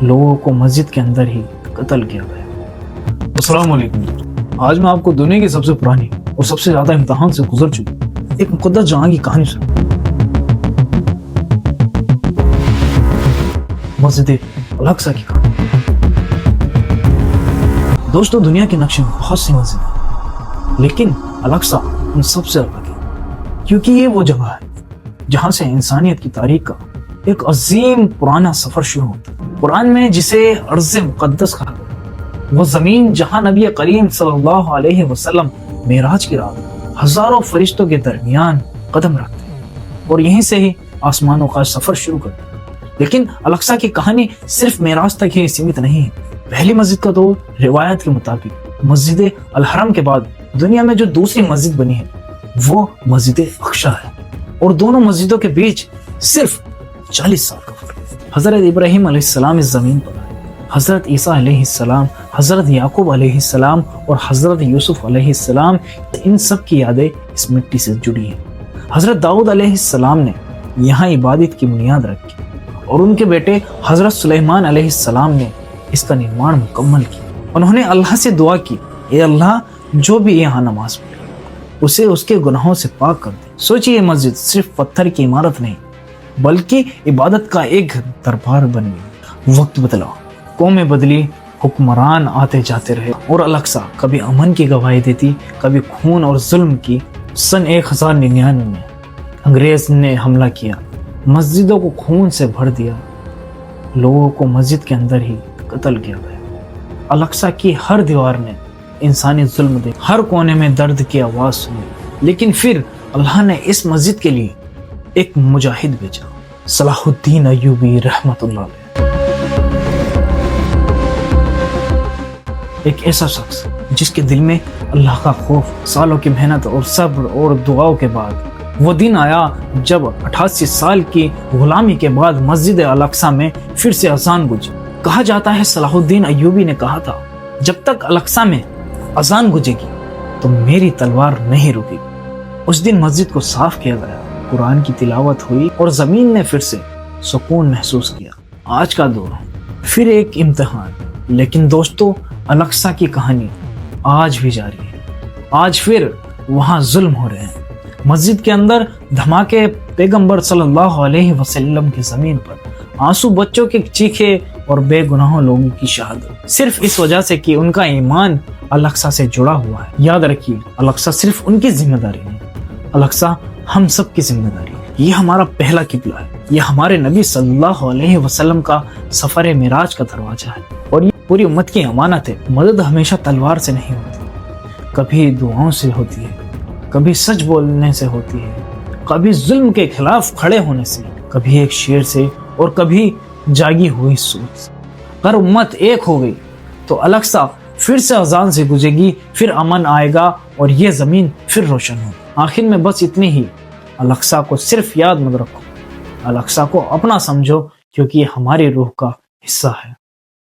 لوگوں کو مسجد کے اندر ہی قتل کیا گیا۔ السلام علیکم۔ آج میں آپ کو دنیا کی سب سے پرانی اور سب سے زیادہ امتحان سے گزر چکی ایک مقدس جہاں کی کہانی سنوں۔ مسجد الاقصی کی کہانی۔ دوستو، دنیا کے نقشے میں بہت سی مسجد ہیں، لیکن الاقصی ان سب سے الگ ہے، کیونکہ یہ وہ جگہ ہے جہاں سے انسانیت کی تاریخ کا ایک عظیم پرانا سفر شروع ہوتا ہے۔ قرآن میں جسے ارض مقدس کہا گیا، وہ زمین جہاں نبی کریم صلی اللہ علیہ وسلم معراج کی رات ہزاروں فرشتوں کے درمیان قدم رکھتے ہیں اور یہیں سے ہی آسمانوں کا سفر شروع کرتے ہیں۔ لیکن الاقصی کی کہانی صرف معراج تک ہی سیمت نہیں ہے۔ پہلی مسجد کا دور روایت کے مطابق مسجد الحرم کے بعد دنیا میں جو دوسری مسجد بنی ہے وہ مسجد اقصی ہے، اور دونوں مسجدوں کے بیچ صرف 40 سال کا فرق ہے۔ حضرت ابراہیم علیہ السلام اس زمین پر آئے، حضرت عیسیٰ علیہ السلام، حضرت یعقوب علیہ السلام اور حضرت یوسف علیہ السلام، ان سب کی یادیں اس مٹی سے جڑی ہیں۔ حضرت داؤد علیہ السلام نے یہاں عبادت کی بنیاد رکھی اور ان کے بیٹے حضرت سلیمان علیہ السلام نے اس کا نرمان مکمل کیا۔ انہوں نے اللہ سے دعا کی، اے اللہ، جو بھی یہاں نماز پڑھے اسے اس کے گناہوں سے پاک کر دے۔ سوچئے، یہ مسجد صرف پتھر کی عمارت نہیں بلکہ عبادت کا ایک دربار بن گئی۔ وقت بدلا، قومیں بدلی، حکمران آتے جاتے رہے، اور الاقصی کبھی امن کی گواہی دیتی، کبھی خون اور ظلم کی۔ سن 1099 میں انگریز نے حملہ کیا، مسجدوں کو خون سے بھر دیا، لوگوں کو مسجد کے اندر ہی قتل کیا گیا۔ الاقصی کی ہر دیوار نے انسانی ظلم دے، ہر کونے میں درد کی آواز سنی، لیکن پھر اللہ نے اس مسجد کے لیے ایک مجاہد بھیجا، صلاح الدین ایوبی رحمت اللہ علیہ۔ ایک ایسا شخص جس کے دل میں اللہ کا خوف، سالوں کی محنت اور صبر اور دعاؤں کے بعد وہ دن آیا جب 88 سال کی غلامی کے بعد مسجد الاقصی میں پھر سے اذان گونجی۔ کہا جاتا ہے صلاح الدین ایوبی نے کہا تھا، جب تک الاقصی میں اذان گونجے گی تو میری تلوار نہیں رکے گی۔ اس دن مسجد کو صاف کیا گیا، قرآن کی تلاوت ہوئی اور زمین نے پھر سے سکون محسوس کیا۔ آج کا دور پھر ایک امتحان، لیکن دوستو، الاقصی کی کہانی آج بھی جاری ہے۔ آج پھر وہاں ظلم ہو رہے ہیں، مسجد کے اندر دھماکے، پیغمبر صلی اللہ علیہ وسلم کی زمین پر آنسو، بچوں کے چیخے اور بے گناہوں لوگوں کی شہادت، صرف اس وجہ سے کہ ان کا ایمان الاقصی سے جڑا ہوا ہے۔ یاد رکھیے، الاقصی صرف ان کی ذمہ داری نہیں، الاقصی ہم سب کی ذمہ داری ہے۔ یہ ہمارا پہلا قبلہ ہے، یہ ہمارے نبی صلی اللہ علیہ وسلم کا سفر معراج کا دروازہ ہے، اور یہ پوری امت کی امانت ہے۔ مدد ہمیشہ تلوار سے نہیں ہوتی، کبھی دعاؤں سے ہوتی ہے، کبھی سچ بولنے سے ہوتی ہے، کبھی ظلم کے خلاف کھڑے ہونے سے، کبھی ایک شعر سے، اور کبھی جاگی ہوئی سوچ سے۔ اگر امت ایک ہو گئی تو الاقصی پھر سے اذان سے گزے گی، پھر امن آئے گا اور یہ زمین پھر روشن ہوگی۔ آخر میں بس اتنی ہی، الاقصی کو صرف یاد مت رکھو، الاقصی کو اپنا سمجھو، کیونکہ یہ ہماری روح کا حصہ ہے۔